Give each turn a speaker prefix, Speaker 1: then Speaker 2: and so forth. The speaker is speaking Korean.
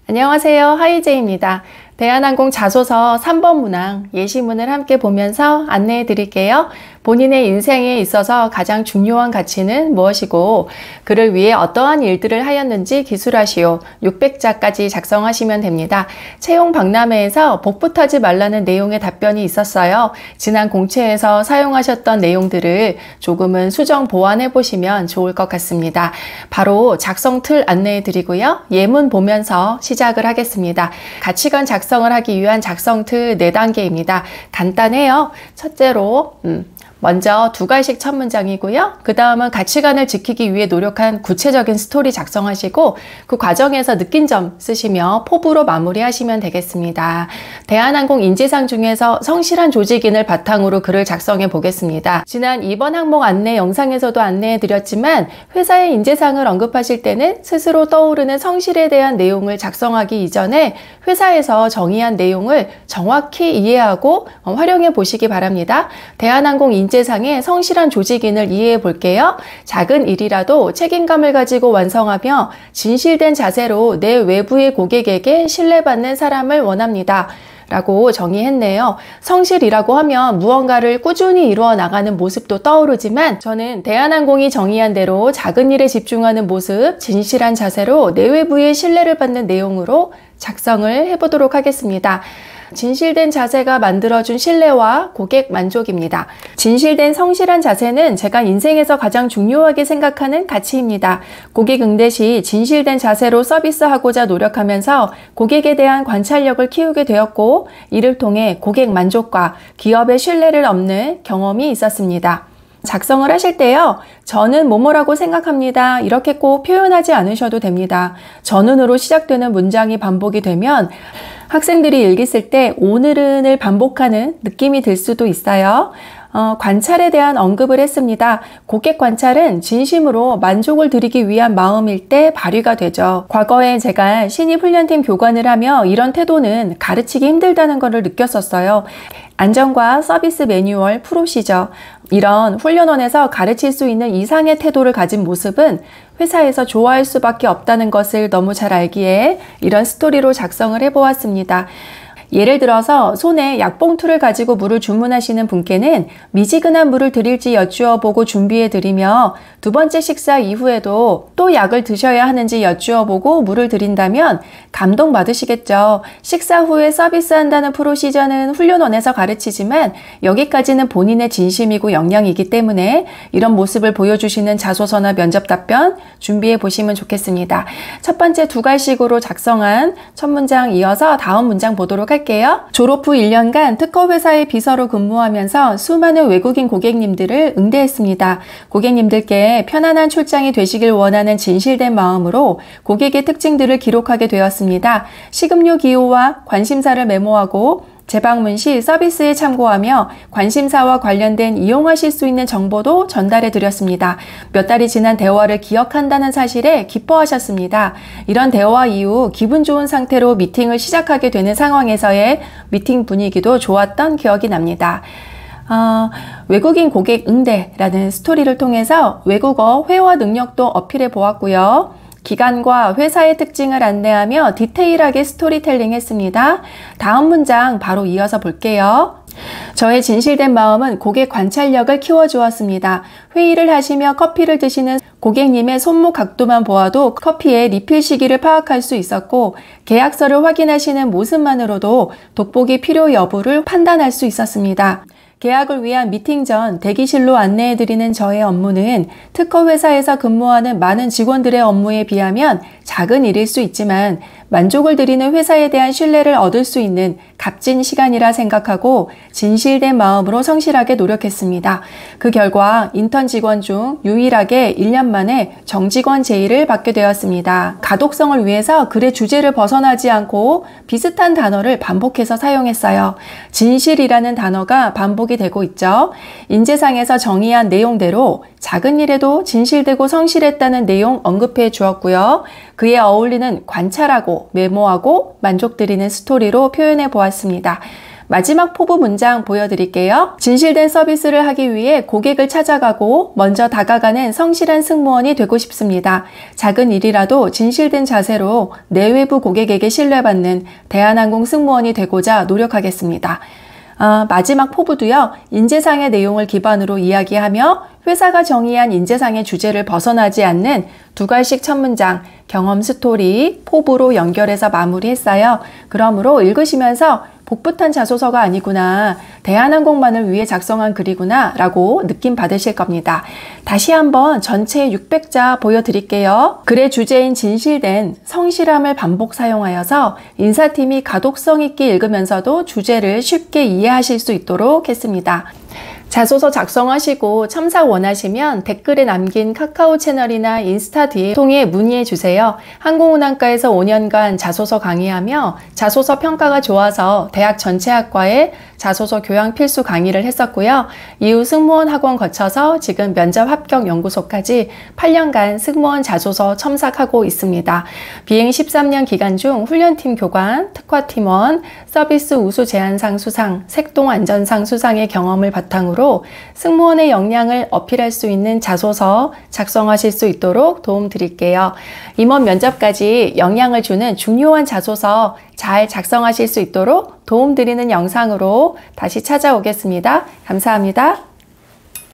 Speaker 1: 안녕하세요. 하이제입니다. 대한항공 자소서 3번 문항 예시문을 함께 보면서 안내해 드릴게요. 본인의 인생에 있어서 가장 중요한 가치는 무엇이고 그를 위해 어떠한 일들을 하였는지 기술하시오. 600자까지 작성하시면 됩니다. 채용 박람회에서 복붙하지 말라는 내용의 답변이 있었어요. 지난 공채에서 사용하셨던 내용들을 조금은 수정 보완해 보시면 좋을 것 같습니다. 바로 작성 틀 안내해 드리고요. 예문 보면서 시작을 하겠습니다. 가치관 작성을 하기 위한 작성 틀 4단계입니다. 간단해요. 첫째로 먼저 2가지씩 첫 문장이고요. 그 다음은 가치관을 지키기 위해 노력한 구체적인 스토리 작성하시고 그 과정에서 느낀 점 쓰시며 포부로 마무리하시면 되겠습니다. 대한항공 인재상 중에서 성실한 조직인을 바탕으로 글을 작성해 보겠습니다. 지난 2번 항목 안내 영상에서도 안내해 드렸지만 회사의 인재상을 언급하실 때는 스스로 떠오르는 성실에 대한 내용을 작성하기 이전에 회사에서 정의한 내용을 정확히 이해하고 활용해 보시기 바랍니다. 대한항공 인재상의 성실한 조직인을 이해해 볼게요. 작은 일이라도 책임감을 가지고 완성하며 진실된 자세로 내 외부의 고객에게 신뢰받는 사람을 원합니다. 라고 정의했네요. 성실이라고 하면 무언가를 꾸준히 이루어 나가는 모습도 떠오르지만 저는 대한항공이 정의한 대로 작은 일에 집중하는 모습, 진실한 자세로 내외부의 신뢰를 받는 내용으로 작성을 해보도록 하겠습니다. 진실된 자세가 만들어준 신뢰와 고객 만족입니다. 진실된 성실한 자세는 제가 인생에서 가장 중요하게 생각하는 가치입니다. 고객 응대 시 진실된 자세로 서비스하고자 노력하면서 고객에 대한 관찰력을 키우게 되었고 이를 통해 고객 만족과 기업의 신뢰를 얻는 경험이 있었습니다. 작성을 하실 때요. 저는 뭐뭐라고 생각합니다. 이렇게 꼭 표현하지 않으셔도 됩니다. 저는으로 시작되는 문장이 반복이 되면 학생들이 읽었을 때 오늘은을 반복하는 느낌이 들 수도 있어요. 관찰에 대한 언급을 했습니다. 고객 관찰은 진심으로 만족을 드리기 위한 마음일 때 발휘가 되죠. 과거에 제가 신입 훈련팀 교관을 하며 이런 태도는 가르치기 힘들다는 것을 느꼈었어요. 안전과 서비스 매뉴얼 프로시저 이런 훈련원에서 가르칠 수 있는 이상의 태도를 가진 모습은 회사에서 좋아할 수밖에 없다는 것을 너무 잘 알기에 이런 스토리로 작성을 해보았습니다. 예를 들어서 손에 약봉투를 가지고 물을 주문하시는 분께는 미지근한 물을 드릴지 여쭈어 보고 준비해 드리며 두 번째 식사 이후에도 또 약을 드셔야 하는지 여쭈어 보고 물을 드린다면 감동받으시겠죠. 식사 후에 서비스한다는 프로시저는 훈련원에서 가르치지만 여기까지는 본인의 진심이고 역량이기 때문에 이런 모습을 보여주시는 자소서나 면접 답변 준비해 보시면 좋겠습니다. 첫 번째 2가지식으로 작성한 첫 문장 이어서 다음 문장 보도록 할게요. 졸업 후 1년간 특허회사의 비서로 근무하면서 수많은 외국인 고객님들을 응대했습니다. 고객님들께 편안한 출장이 되시길 원하는 진실된 마음으로 고객의 특징들을 기록하게 되었습니다. 식음료 기호와 관심사를 메모하고 재방문 시 서비스에 참고하며 관심사와 관련된 이용하실 수 있는 정보도 전달해 드렸습니다. 몇 달이 지난 대화를 기억한다는 사실에 기뻐하셨습니다. 이런 대화 이후 기분 좋은 상태로 미팅을 시작하게 되는 상황에서의 미팅 분위기도 좋았던 기억이 납니다. 외국인 고객 응대라는 스토리를 통해서 외국어 회화 능력도 어필해 보았고요. 기관과 회사의 특징을 안내하며 디테일하게 스토리텔링 했습니다. 다음 문장 바로 이어서 볼게요. 저의 진실된 마음은 고객 관찰력을 키워주었습니다. 회의를 하시며 커피를 드시는 고객님의 손목 각도만 보아도 커피의 리필 시기를 파악할 수 있었고 계약서를 확인하시는 모습만으로도 돋보기 필요 여부를 판단할 수 있었습니다. 계약을 위한 미팅 전 대기실로 안내해드리는 저의 업무는 특허회사에서 근무하는 많은 직원들의 업무에 비하면 작은 일일 수 있지만 만족을 드리는 회사에 대한 신뢰를 얻을 수 있는 값진 시간이라 생각하고 진실된 마음으로 성실하게 노력했습니다. 그 결과 인턴 직원 중 유일하게 1년 만에 정직원 제의를 받게 되었습니다. 가독성을 위해서 글의 주제를 벗어나지 않고 비슷한 단어를 반복해서 사용했어요. 진실이라는 단어가 반복이 되고 있죠. 인재상에서 정의한 내용대로 작은 일에도 진실되고 성실했다는 내용 언급해 주었고요. 그에 어울리는 관찰하고 메모하고 만족드리는 스토리로 표현해 보았습니다. 마지막 포부 문장 보여드릴게요. 진실된 서비스를 하기 위해 고객을 찾아가고 먼저 다가가는 성실한 승무원이 되고 싶습니다. 작은 일이라도 진실된 자세로 내외부 고객에게 신뢰받는 대한항공 승무원이 되고자 노력하겠습니다. 마지막 포부도요, 인재상의 내용을 기반으로 이야기하며 회사가 정의한 인재상의 주제를 벗어나지 않는 두 갈씩 첫 문장, 경험 스토리, 포부로 연결해서 마무리했어요. 그러므로 읽으시면서 복붙한 자소서가 아니구나, 대한항공만을 위해 작성한 글이구나 라고 느낌 받으실 겁니다. 다시 한번 전체 600자 보여드릴게요. 글의 주제인 진실된, 성실함을 반복 사용하여서 인사팀이 가독성 있게 읽으면서도 주제를 쉽게 이해하실 수 있도록 했습니다. 자소서 작성하시고 첨삭 원하시면 댓글에 남긴 카카오 채널이나 인스타 DM 통해 문의해 주세요. 항공운항과에서 5년간 자소서 강의하며 자소서 평가가 좋아서 대학 전체 학과에 자소서 교양 필수 강의를 했었고요. 이후 승무원 학원 거쳐서 지금 면접 합격 연구소까지 8년간 승무원 자소서 첨삭하고 있습니다. 비행 13년 기간 중 훈련팀 교관, 특화팀원, 서비스 우수 제안상 수상, 색동 안전상 수상의 경험을 바탕으로 승무원의 역량을 어필할 수 있는 자소서 작성하실 수 있도록 도움드릴게요. 임원 면접까지 영향을 주는 중요한 자소서 잘 작성하실 수 있도록 도움드리는 영상으로 다시 찾아오겠습니다. 감사합니다.